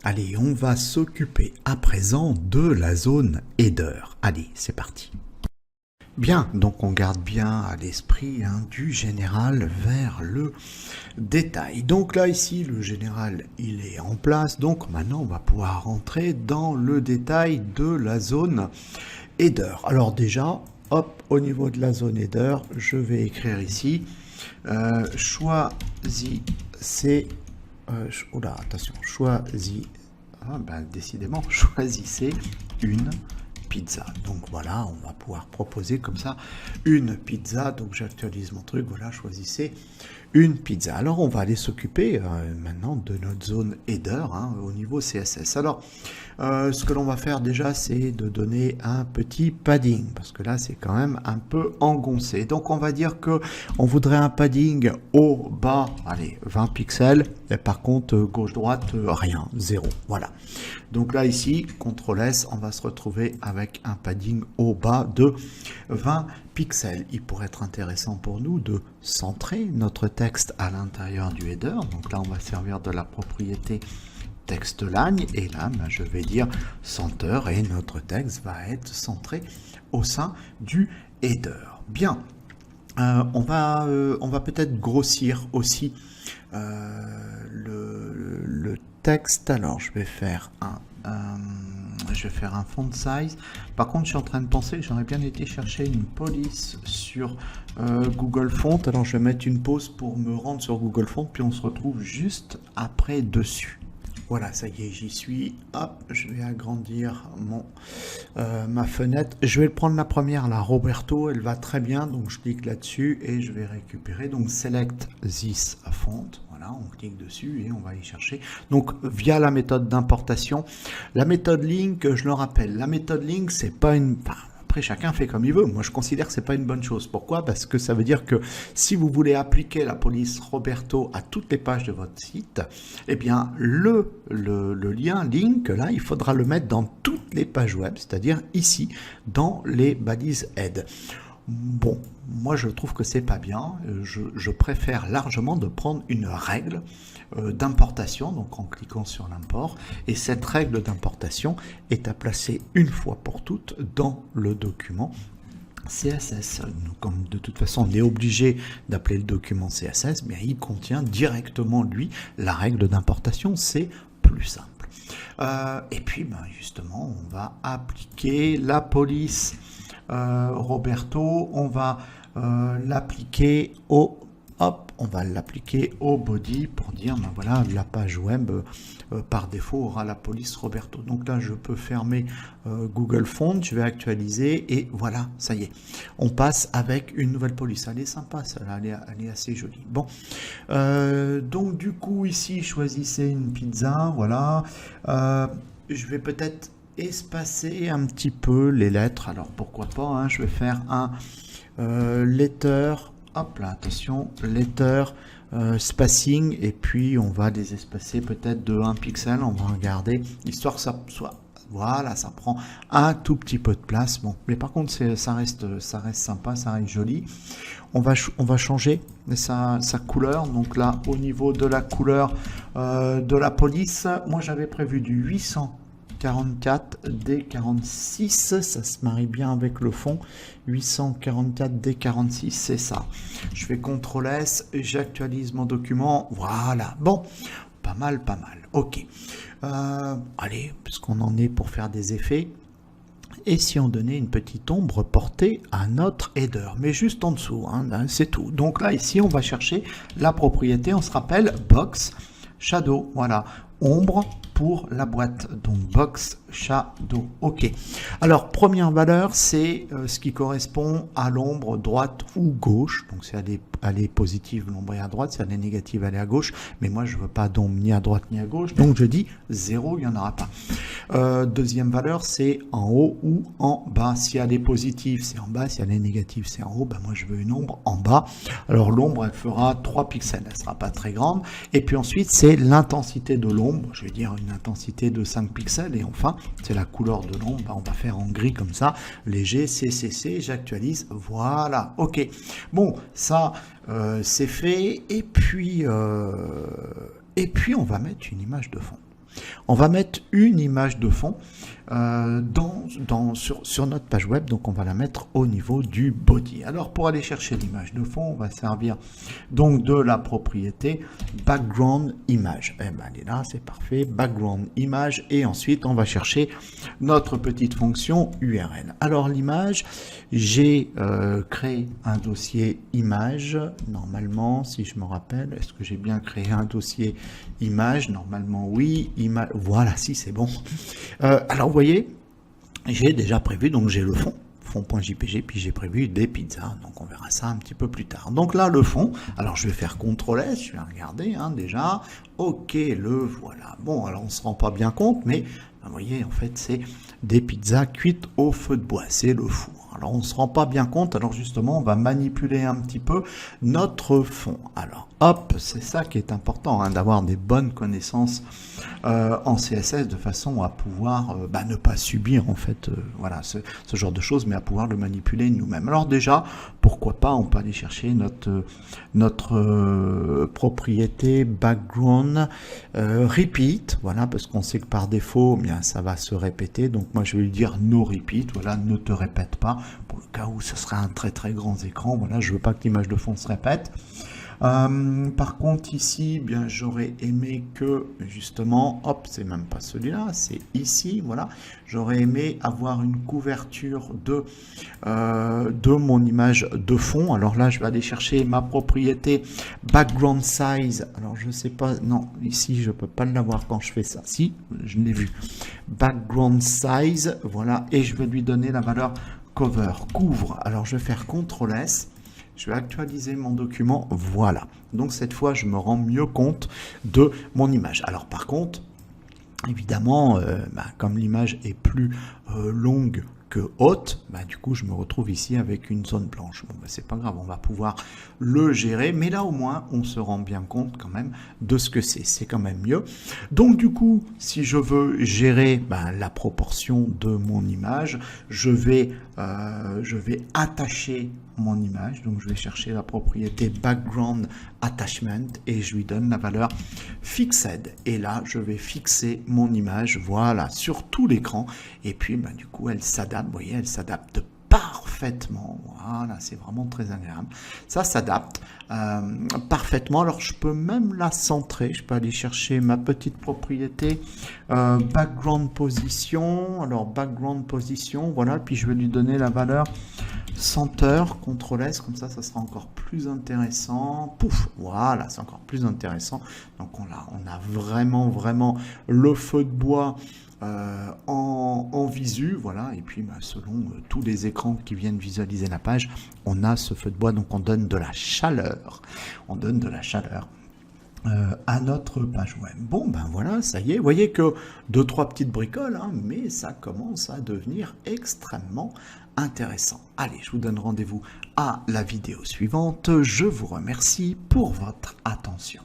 Allez, on va s'occuper à présent de la zone header. Allez, c'est parti. Bien, donc on garde bien à l'esprit du général vers le détail. Donc là, ici, le général, il est en place. Donc maintenant, on va pouvoir rentrer dans le détail de la zone header. Alors déjà, hop, au niveau de la zone header, je vais écrire ici, choisissez, attention, décidément, choisissez une pizza. Donc voilà, on va pouvoir proposer comme ça une pizza. Donc j'actualise mon truc, voilà, choisissez une pizza. Alors on va aller s'occuper maintenant de notre zone header au niveau CSS. Alors ce que l'on va faire déjà, c'est de donner un petit padding, parce que là c'est quand même un peu engoncé. Donc on va dire que on voudrait un padding haut, bas, allez, 20 pixels, et par contre gauche-droite, rien, 0. Voilà. Donc là ici, CTRL S, on va se retrouver avec un padding haut, bas de 20 pixels. Il pourrait être intéressant pour nous de centrer notre texte à l'intérieur du header. Donc là on va servir de la propriété texte line, et là je vais dire center, et notre texte va être centré au sein du header. Bien, on va peut-être grossir aussi le texte. Alors je vais faire un font size. Par contre, je suis en train de penser que j'aurais bien été chercher une police sur Google Font. Alors je vais mettre une pause pour me rendre sur Google Font, puis on se retrouve juste après dessus. Voilà, ça y est, j'y suis. Hop, je vais agrandir ma fenêtre. Je vais prendre la première, la Roberto, elle va très bien. Donc je clique là-dessus et je vais récupérer. Donc select this font. Voilà, on clique dessus et on va aller chercher. Donc via la méthode d'importation. La méthode link, je le rappelle, la méthode link, c'est pas une... Après, chacun fait comme il veut. Moi, je considère que c'est pas une bonne chose. Pourquoi? Parce que ça veut dire que si vous voulez appliquer la police Roberto à toutes les pages de votre site, eh bien, le lien link, là, il faudra le mettre dans toutes les pages web, c'est-à-dire ici, dans les balises aide. Bon, moi je trouve que c'est pas bien. Je préfère largement de prendre une règle d'importation, donc en cliquant sur l'import, et cette règle d'importation est à placer une fois pour toutes dans le document CSS. Comme de toute façon on est obligé d'appeler le document CSS, mais il contient directement lui la règle d'importation, c'est plus simple. Et puis justement on va appliquer la police Roberto, on va l'appliquer au body pour dire voilà, la page web par défaut aura la police Roberto. Donc là je peux fermer Google Font, je vais actualiser et voilà, ça y est, on passe avec une nouvelle police. Elle est sympa, celle-là, elle est assez jolie. Bon, donc du coup ici choisissez une pizza, voilà. Je vais peut-être espacer un petit peu les lettres, alors pourquoi pas, je vais faire un letter, hop là, attention, letter spacing, et puis on va les espacer peut-être de 1 pixel, on va regarder, histoire que ça soit, voilà, ça prend un tout petit peu de place, bon, mais par contre ça reste sympa, ça reste joli. On va changer sa couleur, donc là au niveau de la couleur de la police, moi j'avais prévu du 844 D46, ça se marie bien avec le fond. 844 D46, c'est ça. Je fais CTRL S, j'actualise mon document, voilà. Bon, pas mal. Ok. Allez, puisqu'on en est pour faire des effets. Et si on donnait une petite ombre portée à notre header, mais juste en dessous, c'est tout. Donc là, ici, on va chercher la propriété, on se rappelle, box, shadow, voilà, ombre pour la boîte, donc box shadow. Ok, alors première valeur, c'est ce qui correspond à l'ombre droite ou gauche, donc si elle est positive, l'ombre est à droite, si elle est négative, elle est à gauche, mais moi je veux pas d'ombre ni à droite ni à gauche, donc je dis 0, il n'y en aura pas. Deuxième valeur, c'est en haut ou en bas. Si elle est positive, c'est en bas, si elle est négative, c'est en haut, ben moi je veux une ombre en bas. Alors l'ombre, elle fera 3 pixels, elle sera pas très grande, et puis ensuite c'est l'intensité de l'ombre, je vais dire une intensité de 5 pixels, et enfin c'est la couleur de l'ombre, on va faire en gris comme ça, léger, CCC, j'actualise, voilà, ok. Bon, ça c'est fait, et puis on va mettre une image de fond. On va mettre une image de fond sur notre page web, donc on va la mettre au niveau du body. Alors pour aller chercher l'image de fond, on va servir donc de la propriété background image. Eh ben, elle est là, c'est parfait, background image, et ensuite on va chercher notre petite fonction URL. Alors l'image, j'ai créé un dossier image, normalement, si je me rappelle, est-ce que j'ai bien créé un dossier image? Normalement oui, voilà, si c'est bon. Alors vous voyez, j'ai déjà prévu, donc j'ai le fond.jpg, puis j'ai prévu des pizzas, donc on verra ça un petit peu plus tard. Donc là, le fond, alors je vais faire CTRL S, je vais regarder déjà, ok, le voilà. Bon, alors on se rend pas bien compte, mais vous voyez, en fait, c'est des pizzas cuites au feu de bois, c'est le four. Alors on se rend pas bien compte, alors justement, on va manipuler un petit peu notre fond. Alors hop, c'est ça qui est important, d'avoir des bonnes connaissances en CSS de façon à pouvoir ne pas subir en fait voilà ce genre de choses, mais à pouvoir le manipuler nous-mêmes. Alors déjà, pourquoi pas, on peut aller chercher notre propriété background repeat, voilà, parce qu'on sait que par défaut, bien ça va se répéter. Donc moi je vais lui dire no repeat, voilà, ne te répète pas, pour le cas où ce serait un très très grand écran. Voilà, je veux pas que l'image de fond se répète. Par contre ici, bien j'aurais aimé que justement, hop, c'est même pas celui-là, c'est ici, voilà, j'aurais aimé avoir une couverture de mon image de fond. Alors là, je vais aller chercher ma propriété background size. Alors je sais pas, non, ici je peux pas l'avoir quand je fais ça. Si, je l'ai vu. Background size, voilà, et je vais lui donner la valeur cover, couvre. Alors je vais faire CTRL S. Je vais actualiser mon document, voilà. Donc cette fois, je me rends mieux compte de mon image. Alors par contre, évidemment, comme l'image est plus longue que haute, du coup je me retrouve ici avec une zone blanche. Bon, c'est pas grave, on va pouvoir le gérer, mais là au moins on se rend bien compte quand même de ce que c'est quand même mieux. Donc du coup, si je veux gérer la proportion de mon image, je vais attacher mon image, donc je vais chercher la propriété background attachment et je lui donne la valeur fixed, et là je vais fixer mon image, voilà, sur tout l'écran, et puis du coup elle s'adapte, vous voyez, elle s'adapte parfaitement, voilà, c'est vraiment très agréable, ça s'adapte parfaitement. Alors je peux même la centrer, je peux aller chercher ma petite propriété background position, alors background position, voilà, puis je vais lui donner la valeur center, CTRL S, comme ça sera encore plus intéressant. Pouf, voilà, c'est encore plus intéressant. Donc on a vraiment le feu de bois en visu, voilà, et puis selon tous les écrans qui viennent visualiser la page, on a ce feu de bois, donc on donne de la chaleur, à notre page web. Bon, voilà, ça y est, vous voyez que 2-3 petites bricoles, mais ça commence à devenir extrêmement intéressant. Allez, je vous donne rendez-vous à la vidéo suivante. Je vous remercie pour votre attention.